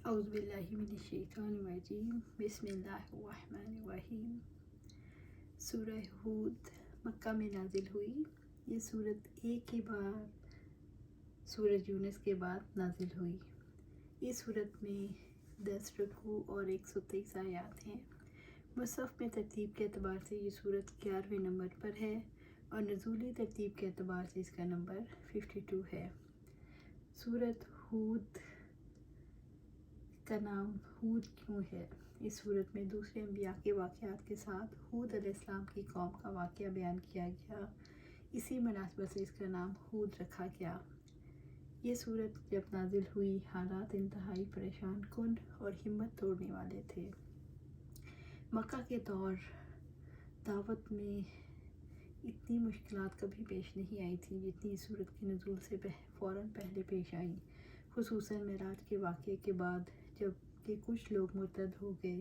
اعوذ باللہ من الشیطان الرجیم، بسم اللہ الرحمن الرحیم۔ سورہ ہود مکہ میں نازل ہوئی۔ یہ سورت ایک کے بعد سورہ یونس کے بعد نازل ہوئی۔ اس سورت میں 10 رکوع اور 123 آیات ہیں۔ مصحف میں ترتیب کے اعتبار سے یہ سورت 11ویں نمبر پر ہے اور نزولی ترتیب کے اعتبار سے اس کا نمبر 52 ہے۔ سورت ہود کا نام ہود کیوں ہے؟ اس سورت میں دوسرے انبیاء کے واقعات کے ساتھ ہود علیہ السلام کی قوم کا واقعہ بیان کیا گیا، اسی مناسبت سے اس کا نام ہود رکھا گیا۔ یہ سورت جب نازل ہوئی حالات انتہائی پریشان کن اور ہمت توڑنے والے تھے۔ مکہ کے دور دعوت میں اتنی مشکلات کبھی پیش نہیں آئی تھی جتنی اس سورت کے نزول سے فوراً پہلے پیش آئیں، خصوصاً معراج کے واقعے کے بعد جب کہ کچھ لوگ مرتد ہو گئے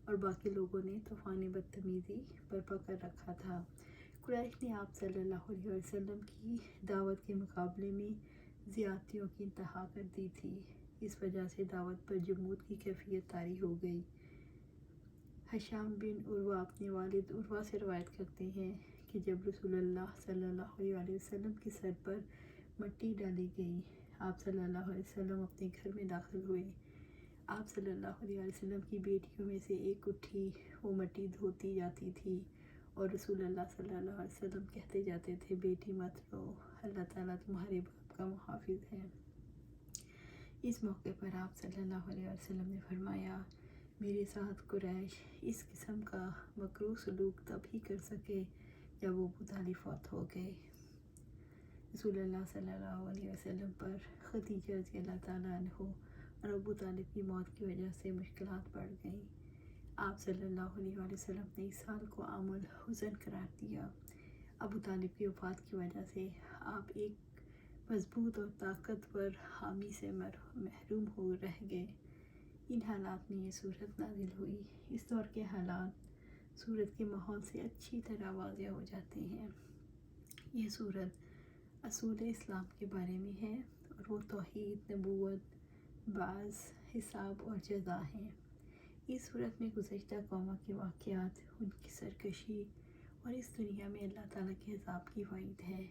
اور باقی لوگوں نے طوفان بدتمیزی برپا کر رکھا تھا۔ قریش نے آپ صلی اللہ علیہ وسلم کی دعوت کے مقابلے میں زیادتیوں کی انتہا کر دی تھی۔ اس وجہ سے دعوت پر جمود کی کیفیت طاری ہو گئی۔ ہشام بن عروہ اپنے والد عروہ سے روایت کرتے ہیں کہ جب رسول اللہ صلی اللہ علیہ وسلم کے سر پر مٹی ڈالی گئی، آپ صلی اللہ علیہ وسلم اپنے گھر میں داخل ہوئے۔ آپ صلی اللہ علیہ وسلم کی بیٹیوں میں سے ایک اٹھی، وہ مٹی دھوتی جاتی تھی اور رسول اللہ صلی اللہ علیہ وسلم کہتے جاتے تھے، بیٹی مت رو، اللہ تعالیٰ تمہارے باپ کا محافظ ہے۔ اس موقع پر آپ صلی اللہ علیہ وسلم نے فرمایا، میرے ساتھ قریش اس قسم کا مکروہ سلوک تب ہی کر سکے جب ابو طالب فوت ہو گئے۔ رسول اللہ صلی اللہ علیہ وسلم پر خدیجہ رضی اللہ تعالیٰ عنہ اور ابو طالب کی موت کی وجہ سے مشکلات بڑھ گئیں۔ آپ صلی اللہ علیہ وسلم نے اس سال کو عام الحزن قرار دیا۔ ابو طالب کی وفات کی وجہ سے آپ ایک مضبوط اور طاقتور حامی سے محروم ہو رہ گئے۔ ان حالات میں یہ سورت نازل ہوئی۔ اس دور کے حالات سورت کے ماحول سے اچھی طرح واضح ہو جاتے ہیں۔ یہ سورت اصول اسلام کے بارے میں ہے اور وہ توحید، نبوت، بعث، حساب اور جزا ہیں۔ اس سورت میں گزشتہ قوموں کے واقعات، ان کی سرکشی اور اس دنیا میں اللہ تعالیٰ کے عذاب کی وعید ہے۔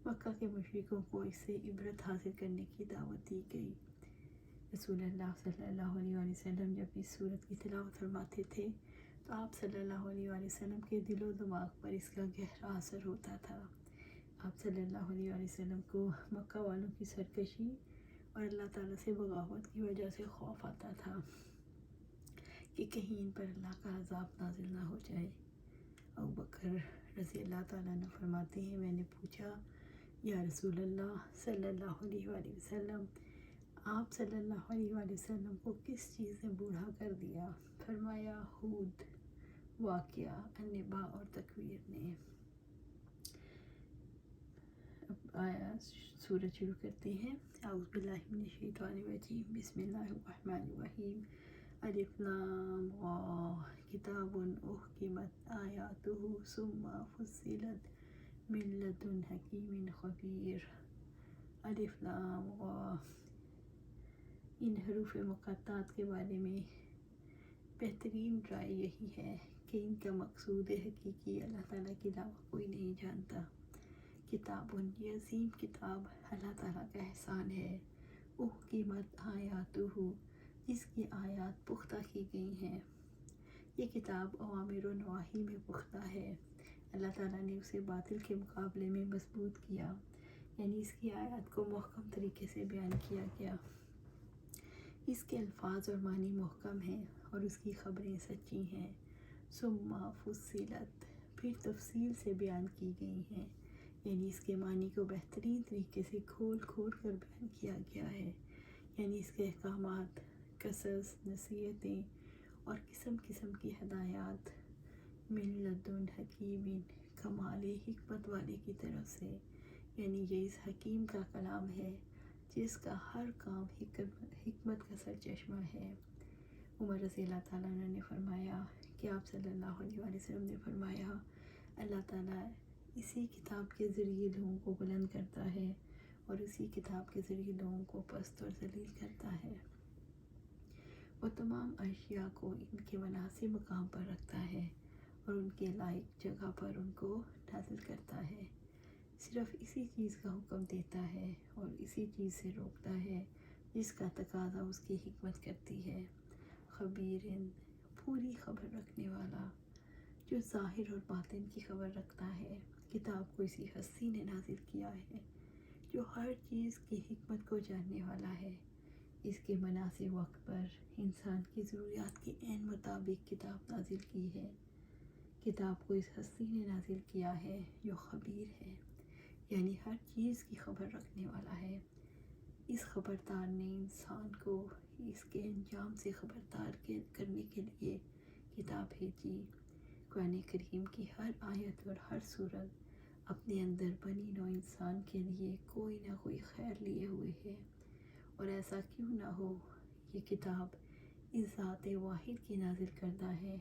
مکہ کے مشرکوں کو اس سے عبرت حاصل کرنے کی دعوت دی گئی۔ رسول اللہ صلی اللہ علیہ وسلم جب اس سورت کی تلاوت فرماتے تھے تو آپ صلی اللہ علیہ وسلم کے دل و دماغ پر اس کا گہرا اثر ہوتا تھا۔ آپ صلی اللہ علیہ وسلم کو مکہ والوں کی سرکشی اور اللہ تعالیٰ سے بغاوت کی وجہ سے خوف آتا تھا کہ کہیں ان پر اللہ کا عذاب نازل نہ ہو جائے۔ ابوبکر رضی اللہ تعالیٰ عنہ فرماتے ہیں، میں نے پوچھا، یا رسول اللہ صلی اللہ علیہ وسلم، آپ صلی اللہ علیہ وسلم کو کس چیز نے بوڑھا کر دیا؟ فرمایا، ہود، واقعہ، النباء اور تکویر نے۔ آیا سورت شروع کرتے ہیں۔ اعوذ باللہ من الشیطان الرجیم، بسم اللہ الرحمن الرحیم۔ الف لام را، کتاب احکمت آیاتہ ثم فصلت من لدن حکیم خبیر۔ الف لام را۔ ان حروف مقطعات کے بارے میں بہترین رائے یہی ہے کہ ان کا مقصود حقیقی اللہ تعالیٰ کے علاوہ کوئی نہیں جانتا۔ کتاب، یہ عظیم کتاب اللہ تعالیٰ کا احسان ہے۔ احکمت آیاتہ، جس کی آیات پختہ کی گئی ہیں۔ یہ کتاب اوامر و نواہی میں پختہ ہے۔ اللہ تعالیٰ نے اسے باطل کے مقابلے میں مضبوط کیا، یعنی اس کی آیات کو محکم طریقے سے بیان کیا گیا۔ اس کے الفاظ اور معنی محکم ہیں اور اس کی خبریں سچی ہیں۔ ثم فصلت، پھر تفصیل سے بیان کی گئی ہیں، یعنی اس کے معنی کو بہترین طریقے سے کھول کھول کر بیان کیا گیا ہے، یعنی اس کے احکامات، قصص، نصیحتیں اور قسم قسم کی ہدایات من لدن حکیم، کمال حکمت والے کی طرف سے، یعنی یہ اس حکیم کا کلام ہے جس کا ہر کام حکمت کا سرچشمہ ہے۔ عمر رضی اللہ تعالیٰ عنہ نے فرمایا کہ آپ صلی اللہ علیہ وسلم نے فرمایا، اللہ تعالیٰ اسی کتاب کے ذریعے لوگوں کو بلند کرتا ہے اور اسی کتاب کے ذریعے لوگوں کو پست اور ذلیل کرتا ہے۔ تمام اشیاء کو ان کے مناسب مقام پر رکھتا ہے اور ان کے لائق جگہ پر ان کو نازل کرتا ہے۔ صرف اسی چیز کا حکم دیتا ہے اور اسی چیز سے روکتا ہے جس کا تقاضا اس کی حکمت کرتی ہے۔ خبیرن، پوری خبر رکھنے والا، جو ظاہر اور باطن کی خبر رکھتا ہے۔ کتاب کو اسی ہستی نے نازل کیا ہے جو ہر چیز کی حکمت کو جاننے والا ہے۔ اس کے مناسب وقت پر انسان کی ضروریات کے عین مطابق کتاب نازل کی ہے۔ کتاب کو اس ہستی نے نازل کیا ہے جو خبیر ہے، یعنی ہر چیز کی خبر رکھنے والا ہے۔ اس خبردار نے انسان کو اس کے انجام سے خبردار کرنے کے لیے کتاب بھیجی۔ قرآن کریم کی ہر آیت اور ہر سورت اپنے اندر بنی نوع انسان کے لیے کوئی نہ کوئی خیر لیے ہوئے ہے، اور ایسا کیوں نہ ہو، یہ کتاب اس ذات واحد کی نازل کردہ ہے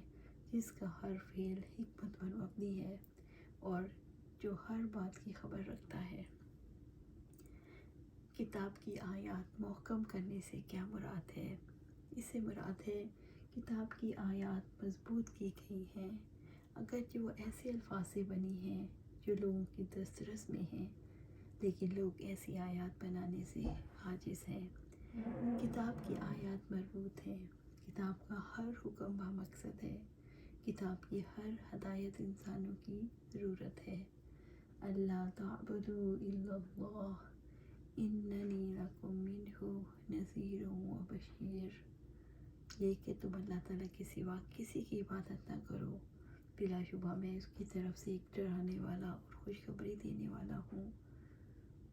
جس کا ہر فعل حکمت پر مبنی ہے اور جو ہر بات کی خبر رکھتا ہے۔ کتاب کی آیات محکم کرنے سے کیا مراد ہے؟ اس سے مراد ہے کتاب کی آیات مضبوط کی گئی ہیں، اگرچہ وہ ایسے الفاظ سے بنی ہیں جو لوگوں کی دسترس میں ہیں، لیکن لوگ ایسی آیات بنانے سے عاجز ہیں۔ کتاب کی آیات مربوط ہیں، کتاب کا ہر حکم بامقصد ہے، کتاب کی ہر ہدایت انسانوں کی ضرورت ہے۔ اللہ تعبدوا الا اللہ اننی لکم منہ نذیر و بشیر۔ یہ کہ تم اللہ تعالیٰ کے سوا کسی کی عبادت نہ کرو، بلا شبہ میں اس کی طرف سے ایک ڈرانے والا اور خوشخبری دینے والا ہوں۔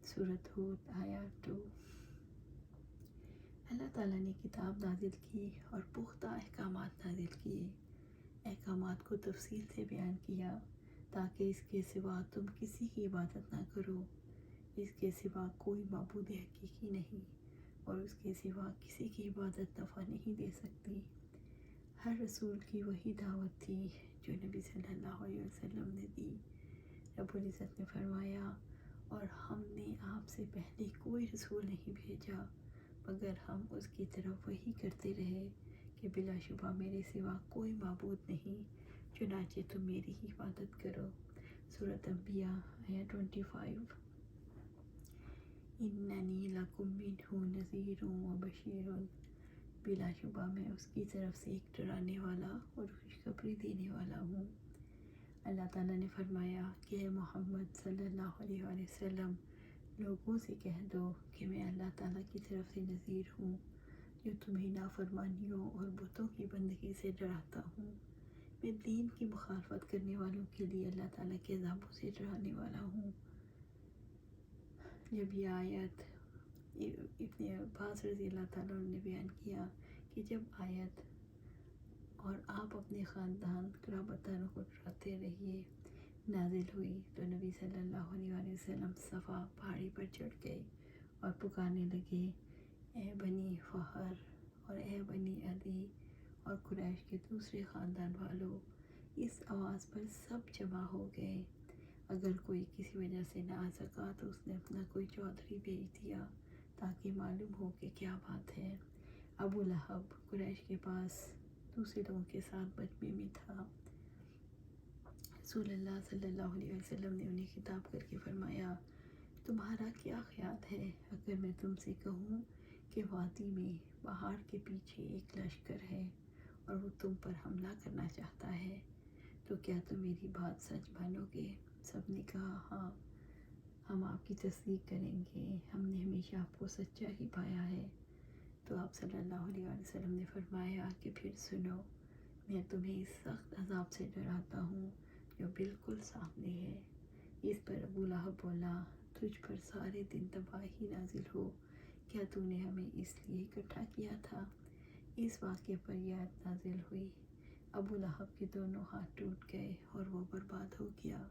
سورۃ ہود آیات 2۔ اللہ تعالیٰ نے کتاب نازل کی اور پختہ احکامات نازل کیے، احکامات کو تفصیل سے بیان کیا تاکہ اس کے سوا تم کسی کی عبادت نہ کرو، اس کے سوا کوئی معبود حقیقی نہیں اور اس کے سوا کسی کی عبادت نفع نہیں دے سکتی۔ ہر رسول کی وہی دعوت تھی جو نبی صلی اللہ علیہ وسلم نے دی۔ رب العزت نے فرمایا، اور ہم نے آپ سے پہلے کوئی رسول نہیں بھیجا مگر ہم اس کی طرف وحی کرتے رہے کہ بلا شبہ میرے سوا کوئی معبود نہیں، چنانچہ تم میری ہی عبادت کرو۔ سورۃ انبیاء آیت 25۔ اننی لکم منہ نذیر و بشیر، بلا شبہ میں اس کی طرف سے ایک ڈرانے والا اور خوشخبری دینے والا ہوں۔ اللہ تعالیٰ نے فرمایا کہ اے محمد صلی اللہ علیہ وآلہ وسلم، لوگوں سے کہہ دو کہ میں اللہ تعالیٰ کی طرف سے نذیر ہوں جو تمہیں نافرمانیوں اور بتوں کی بندگی سے ڈراتا ہوں۔ میں دین کی مخالفت کرنے والوں کے لیے اللہ تعالیٰ کے عذابوں سے ڈرانے والا ہوں۔ جب یہ آیت ابن عباس رضی اللہ تعالیٰ عنہ نے بیان کیا کہ جب آیت اور آپ اپنے خاندان قرابتان کو ڈراتے رہیے نازل ہوئی تو نبی صلی اللہ علیہ وآلہ وسلم صفا پہاڑی پر چڑھ گئے اور پکارنے لگے، اے بنی فہر اور اے بنی عدی اور قریش کے دوسرے خاندان والوں۔ اس آواز پر سب جمع ہو گئے۔ اگر کوئی کسی وجہ سے نہ آ سکا تو اس نے اپنا کوئی چودھری بھیج دیا تاکہ معلوم ہو کہ کیا بات ہے۔ ابو لہب قریش کے پاس دوسرے لوگوں کے ساتھ مجمع میں تھا۔ رسول اللہ صلی اللہ علیہ وسلم نے انہیں خطاب کر کے فرمایا، تمہارا کیا خیال ہے اگر میں تم سے کہوں کہ وادی میں پہاڑ کے پیچھے ایک لشکر ہے اور وہ تم پر حملہ کرنا چاہتا ہے، تو کیا تم میری بات سچ مانو گے؟ سب نے کہا، ہاں، ہم آپ کی تصدیق کریں گے، ہم نے ہمیشہ آپ کو سچا ہی پایا ہے۔ تو آپ صلی اللہ علیہ وآلہ وسلم نے فرمایا کہ پھر سنو، میں تمہیں اس سخت عذاب سے ڈراتا ہوں جو بالکل سامنے ہے۔ اس پر ابو لہب بولا، تجھ پر سارے دن تباہی نازل ہو، کیا تو نے ہمیں اس لیے اکٹھا کیا تھا؟ اس واقعے پر یہ آیت نازل ہوئی۔ ابو لہب کے دونوں ہاتھ ٹوٹ گئے اور وہ برباد ہو گیا،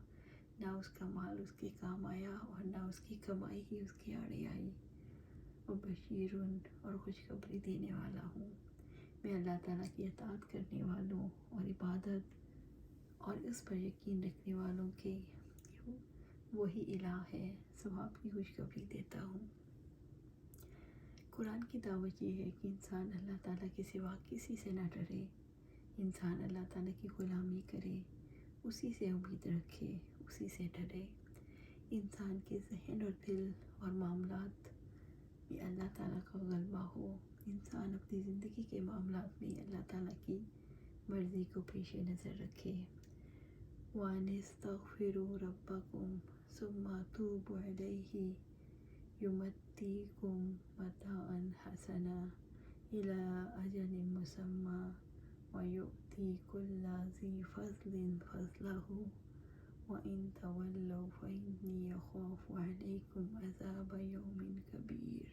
نہ اس کا مال اس کے کام آیا اور نہ اس کی کمائی ہی اس کے آڑے آئی۔ وہ بشیرن اور خوشخبری دینے والا ہوں، میں اللہ تعالیٰ کی اطاعت کرنے والوں اور عبادت اور اس پر یقین رکھنے والوں کے وہی الہ ہے، ثواب کی خوشخبری دیتا ہوں۔ قرآن کی دعوت یہ ہے کہ انسان اللہ تعالیٰ کے سوا کسی سے نہ ڈرے، انسان اللہ تعالیٰ کی غلامی کرے، اسی سے امید رکھے، اسی سے ڈرے، انسان کے ذہن اور دل اور معاملات میں اللہ تعالیٰ کا غلبہ ہو، انسان اپنی زندگی کے معاملات میں اللہ تعالیٰ کی مرضی کو پیش نظر رکھے۔ وَأَنِ اسْتَغْفِرُوا رَبَّكُمْ ثُمَّ تُوبُوا إِلَيْهِ يُمَتِّعْكُم مَتَاعًا حَسَنًا إِلَىٰ أَجَلٍ مُّسَمًّى وَيُؤْتِ كُلَّ ذِي فَضْلٍ فَضْلَهُ وَإِن تَوَلَّوْا فَإِنِّي أَخَافُ عَلَيْكُمْ عَذَابَ يَوْمٍ كَبِيرٍ۔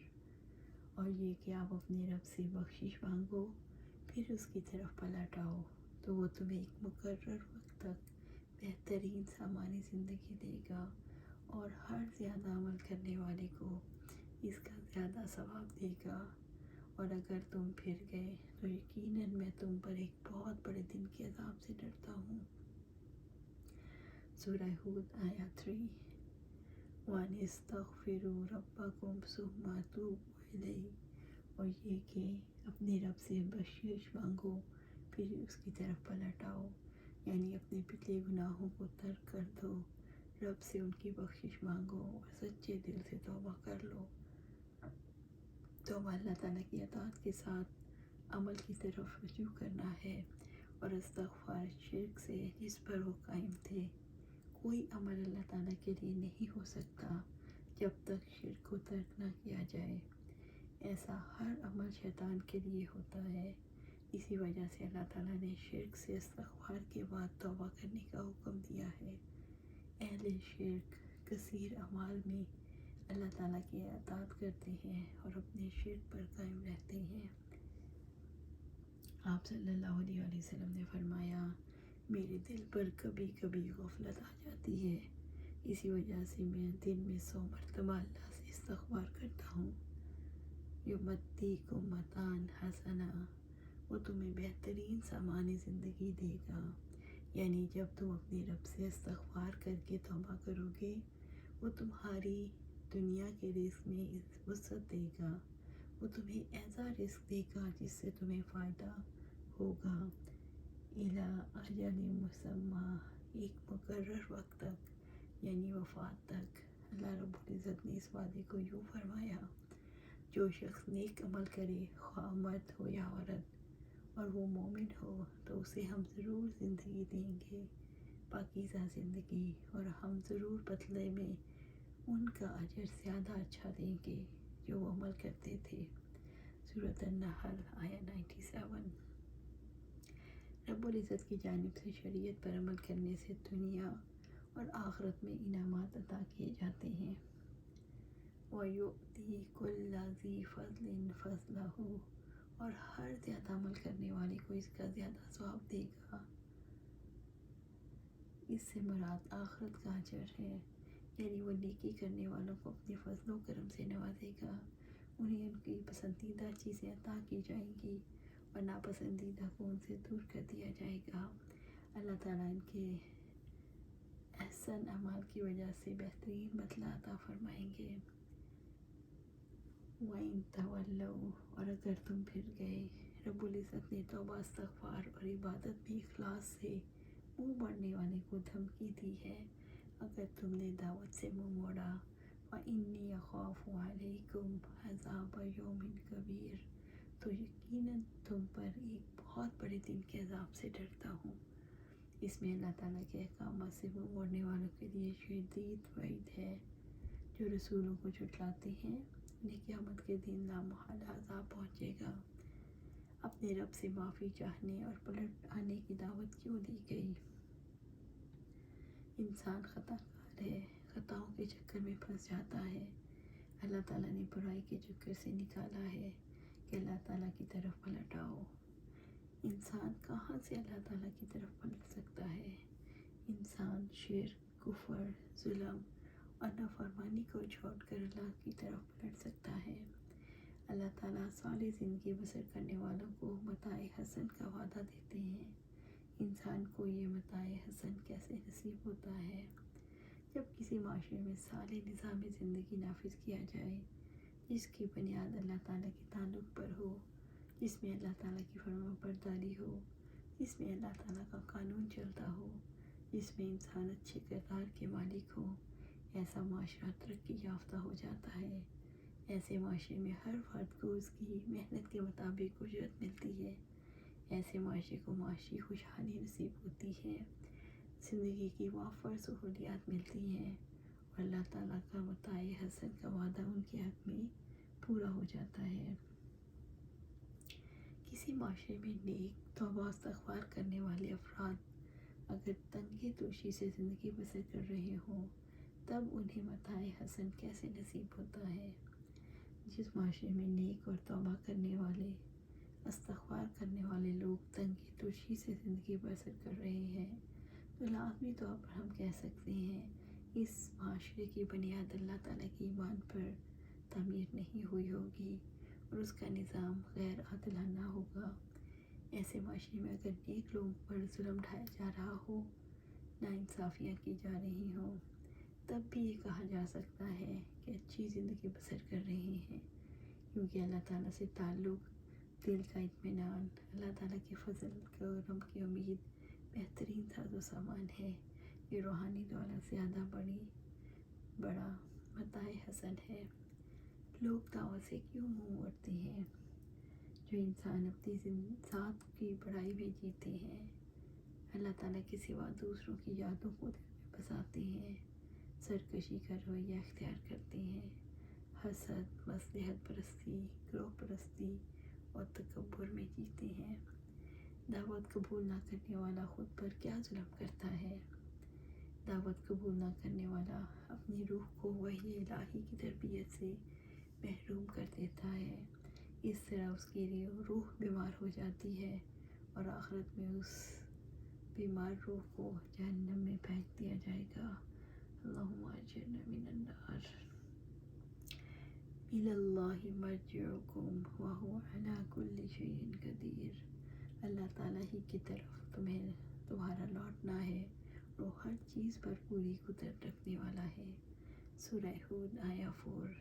اور یہ کہ آپ اپنے رب سے بخشش مانگو، پھر اس کی طرف پلٹ آؤ تو وہ تمہیں ایک مقرر وقت تک بہترین سامان زندگی دے گا، اور ہر زیادہ عمل کرنے والے کو اس کا زیادہ ثواب دے گا، اور اگر تم پھر گئے تو یقیناً میں تم پر ایک بہت بڑے دن کے عذاب سے ڈرتا ہوں۔ سورہ ہود آیت 3۔ وَأَنِ اسْتَغْفِرُوا رَبَّكُمْ ثُمَّ تُوبُوا إِلَيْهِ، اور یہ کہ اپنے رب سے بخشش مانگو پھر اس کی طرف پلٹ آؤ، یعنی اپنے پچھلے گناہوں کو ترک کر دو، رب سے ان کی بخشش مانگو اور سچے دل سے توبہ کر لو۔ توبہ اللہ تعالیٰ کی اطاعت کے ساتھ عمل کی طرف رجوع کرنا ہے، اور استغفار شرک سے جس پر وہ قائم تھے۔ کوئی عمل اللہ تعالیٰ کے لیے نہیں ہو سکتا جب تک شرک کو ترک نہ کیا جائے، ایسا ہر عمل شیطان کے لیے ہوتا ہے۔ اسی وجہ سے اللہ تعالیٰ نے شرک سے استغفار کے بعد توبہ کرنے کا حکم دیا ہے۔ اہل شرک کثیر اعمال میں اللہ تعالیٰ کی اطاعت کرتے ہیں اور اپنے شرک پر قائم رہتے ہیں۔ آپ صلی اللہ علیہ وسلم نے فرمایا، میرے دل پر کبھی کبھی غفلت آ جاتی ہے، اسی وجہ سے میں دن میں 100 مرتبہ اللہ سے استغفار کرتا ہوں۔ یُمَتِّعْکُم مَتَاعًا حَسَنًا، وہ تمہیں بہترین سامان زندگی دے گا، یعنی جب تم اپنے رب سے استغفار کر کے توبہ کرو گے، وہ تمہاری دنیا کے رزق میں وسعت دے گا، وہ تمہیں ایسا رزق دے گا جس سے تمہیں فائدہ ہوگا، اِلیٰ اجل مسمى، ایک مقرر وقت تک، یعنی وفات تک۔ اللہ رب العزت نے اس وعدے کو یوں فرمایا، جو شخص نیک عمل کرے، خواہ مرد ہو یا عورت، اور وہ مومن ہو، تو اسے ہم ضرور زندگی دیں گے، پاکیزہ زندگی، اور ہم ضرور بدلے میں ان کا اجر زیادہ اچھا دیں گے جو وہ عمل کرتے تھے۔ سورۃ النحل آیت 97۔ رب العزت کی جانب سے شریعت پر عمل کرنے سے دنیا اور آخرت میں انعامات عطا کیے جاتے ہیں۔ وَيُؤْتِي كُلَّ ذِي فَضْلٍ فَضْلَهُ، اور ہر زیادہ عمل کرنے والے کو اس کا زیادہ ثواب دے گا۔ اس سے مراد آخرت کا اجر ہے، یعنی وہ نیکی کرنے والوں کو اپنے فضل و کرم سے نوازے گا، انہیں ان کی پسندیدہ چیزیں عطا کی جائیں گی اور ناپسندیدہ کو ان سے دور کر دیا جائے گا۔ اللہ تعالیٰ ان کے احسن اعمال کی وجہ سے بہترین بدلہ عطا فرمائیں گے۔ وَإِن تَوَلَّوْا، اور اگر تم پھر گئے، رب العزت نے توبہ، استغفار اور عبادت میں اخلاص سے منہ موڑنے والے کو دھمکی دی ہے۔ اگر تم نے دعوت سے منہ موڑا، وَإِنِّي أَخَافُ عَلَيْكُمْ عَذَابَ يَوْمٍ كَبِيرٍ، تو یقیناً تم پر ایک بہت بڑے دن کے عذاب سے ڈرتا ہوں۔ اس میں اللہ تعالیٰ کے احکامات سے منہ موڑنے والوں کے لیے شدید وعید ہے۔ جو رسولوں کو جھٹلاتے ہیں، انہیں قیامت کے دن لامحالہ عذاب پہنچے گا۔ اپنے رب سے معافی چاہنے اور پلٹ آنے کی دعوت کیوں دی گئی؟ انسان خطا کار ہے، خطاؤں کے چکر میں پھنس جاتا ہے۔ اللہ تعالیٰ نے برائی کے چکر سے نکالا ہے کہ اللہ تعالیٰ کی طرف پلٹ آؤ۔ انسان کہاں سے اللہ تعالیٰ کی طرف پلٹ سکتا ہے؟ انسان شرک، کفر، ظلم اور نافرمانی کو چھوڑ کر اللہ کی طرف پلٹ سکتا ہے۔ اللہ تعالیٰ صالح زندگی بسر کرنے والوں کو متاع حسن کا وعدہ دیتے ہیں۔ انسان کو یہ متاع حسن کیسے نصیب ہوتا ہے؟ جب کسی معاشرے میں صالح نظام زندگی نافذ کیا جائے جس کی بنیاد اللہ تعالیٰ کے تعلق پر ہو، جس میں اللہ تعالیٰ کی فرما برداری ہو، جس میں اللہ تعالیٰ کا قانون چلتا ہو، جس میں انسان اچھے کردار کے مالک ہو، ایسا معاشرہ ترقی یافتہ ہو جاتا ہے۔ ایسے معاشرے میں ہر فرد کو اس کی محنت کے مطابق اجرت ملتی ہے۔ ایسے معاشرے کو معاشی خوشحالی نصیب ہوتی ہے، زندگی کی وافر سہولیات ملتی ہیں، اور اللہ تعالیٰ کا متاع حسن کا وعدہ ان کے حق میں پورا ہو جاتا ہے۔ کسی معاشرے میں نیک توبہ و استغفار کرنے والے افراد اگر تنگی توشی سے زندگی بسر کر رہے ہوں، تب انہیں متاع حسن کیسے نصیب ہوتا ہے؟ جس معاشرے میں نیک اور توبہ کرنے والے، استغفار کرنے والے لوگ تنگی توشی سے زندگی بسر کر رہے ہیں، تو لازمی طور پر ہم کہہ سکتے ہیں اس معاشرے کی بنیاد اللہ تعالیٰ کی ایمان پر تعمیر نہیں ہوئی ہوگی، اور اس کا نظام غیر عادلانہ ہوگا۔ ایسے معاشرے میں اگر نیک لوگوں پر ظلم ڈھایا جا رہا ہو، ناانصافیاں کی جا رہی ہوں، تب بھی یہ کہا جا سکتا ہے کہ اچھی زندگی بسر کر رہے ہیں، کیونکہ اللہ تعالیٰ سے تعلق، دل کا اطمینان، اللہ تعالیٰ کے فضل کرم کی امید بہترین ساز و سامان ہے۔ یہ روحانی دولت زیادہ بڑا متاع حسن ہے۔ لوگ دعوت سے کیوں منہ موڑتے ہیں؟ جو انسان اپنی ذات کی بڑائی میں جیتے ہیں، اللہ تعالیٰ کے سوا دوسروں کی یادوں کو دل میں بساتے ہیں، سرکشی کا رویہ اختیار کرتے ہیں، حسد، مصلحت پرستی، گروہ پرستی اور تکبر میں جیتے ہیں۔ دعوت قبول نہ کرنے والا خود پر کیا ظلم کرتا ہے؟ دعوت قبول نہ کرنے والا اپنی روح کو وحی الہی کی تربیت سے محروم کر دیتا ہے۔ اس طرح اس کی روح بیمار ہو جاتی ہے، اور آخرت میں اس بیمار روح کو جہنم میں پھینک دیا جائے گا۔ اللہم اجرنا من النار۔ الی اللہ مرجعکم وہو علی کل شیء قدیر۔ اللہ تعالیٰ ہی کی طرف تمہارا لوٹنا ہے، وہ ہر چیز پر پوری قدرت رکھنے والا ہے۔ سورہ ہود آیہ 4۔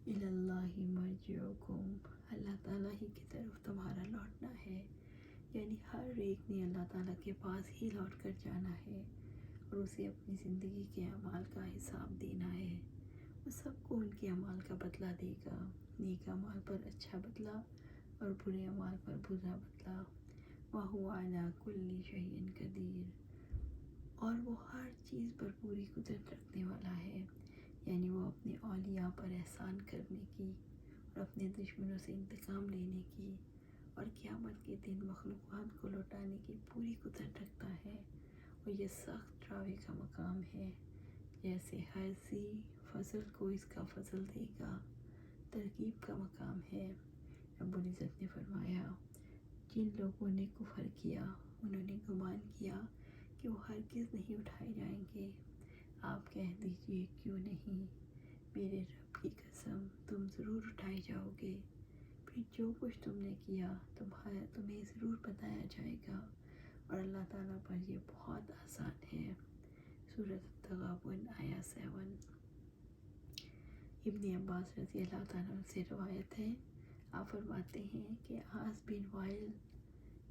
الی اللہ مرجعکم، اللہ تعالیٰ ہی کی طرف تمہارا لوٹنا ہے، یعنی ہر ایک نے اللہ تعالیٰ کے پاس ہی لوٹ کر جانا ہے، اور اسے اپنی زندگی کے اعمال کا حساب دینا ہے۔ وہ سب کو ان کے اعمال کا بدلہ دے گا، نیک اعمال پر اچھا بدلہ اور برے اعمال پر برا بدلہ۔ وَهُوَ عَلَىٰ كُلِّ شَيْءٍ قَدِيرٌ، اور وہ ہر چیز پر پوری قدرت رکھنے والا ہے، یعنی وہ اپنے اولیاء پر احسان کرنے کی اور اپنے دشمنوں سے انتقام لینے کی اور قیامت کے دن مخلوقات کو لوٹانے کی پوری قدرت رکھتا ہے۔ اور یہ سخت ڈراوے کا مقام ہے، جیسے ہر ذی فضل کو اس کا فضل دے گا، ترغیب کا مقام ہے۔ رب العزت نے فرمایا، جن لوگوں نے کفر کیا انہوں نے گمان کیا کہ وہ ہرگز نہیں اٹھائے جائیں گے۔ آپ کہہ دیجئے کیوں نہیں، میرے رب کی قسم تم ضرور اٹھائے جاؤ گے، پھر جو کچھ تم نے کیا تمہیں ضرور بتایا جائے گا، اور اللہ تعالیٰ پر یہ بہت آسان ہے۔ سورۃ التغابن آیہ 7۔ ابن عباس رضی اللہ تعالیٰ عنہ سے روایت ہے، آپ فرماتے ہیں کہ عاص بن وائل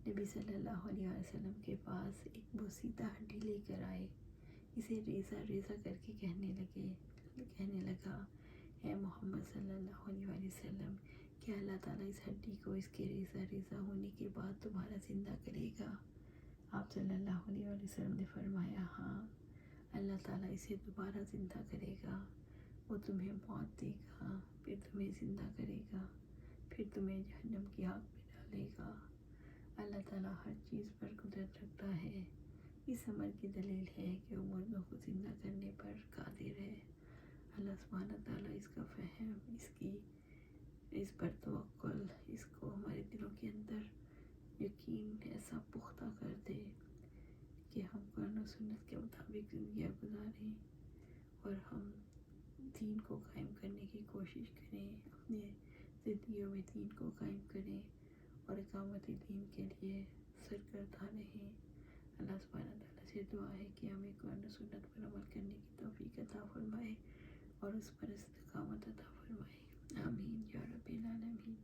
نبی صلی اللہ علیہ وسلم کے پاس ایک بوسیدہ ہڈی لے کر آئے، اسے ریزہ ریزہ کر کے کہنے لگا، اے محمد صلی اللہ علیہ وسلم، کیا اللہ تعالیٰ اس ہڈی کو اس کے ریزہ ریزہ ہونے کے بعد دوبارہ زندہ کرے گا؟ آپ صلی اللہ علیہ وسلم نے فرمایا، ہاں، اللہ تعالیٰ اسے دوبارہ زندہ کرے گا، وہ تمہیں موت دے گا، پھر تمہیں زندہ کرے گا، پھر تمہیں جہنم کی آگ میں ڈالے گا۔ اللہ تعالیٰ ہر چیز پر قدرت رکھتا ہے۔ اس امر کی دلیل ہے کہ وہ مردوں کو زندہ کرنے پر قادر ہے۔ اللہ سبحانہ تعالیٰ اس کا فہم، اس پر توکل، اس کو ہمارے دلوں کے اندر یقین ایسا پختہ کر دے کہ ہم قرآن و سنت کے مطابق زندگیاں گزاریں، اور ہم دین کو قائم کرنے کی کوشش کریں، اپنے زندگیوں میں دین کو قائم کریں اور اقامت دین کے لیے سرگرداں رہیں۔ اللہ سبحانہ تعالیٰ سے دعا ہے کہ ہمیں قرآن و سنت پر عمل کرنے کی توفیق عطا فرمائے اور اس پر استقامت عطا فرمائے۔ آمین یا رب العالمین.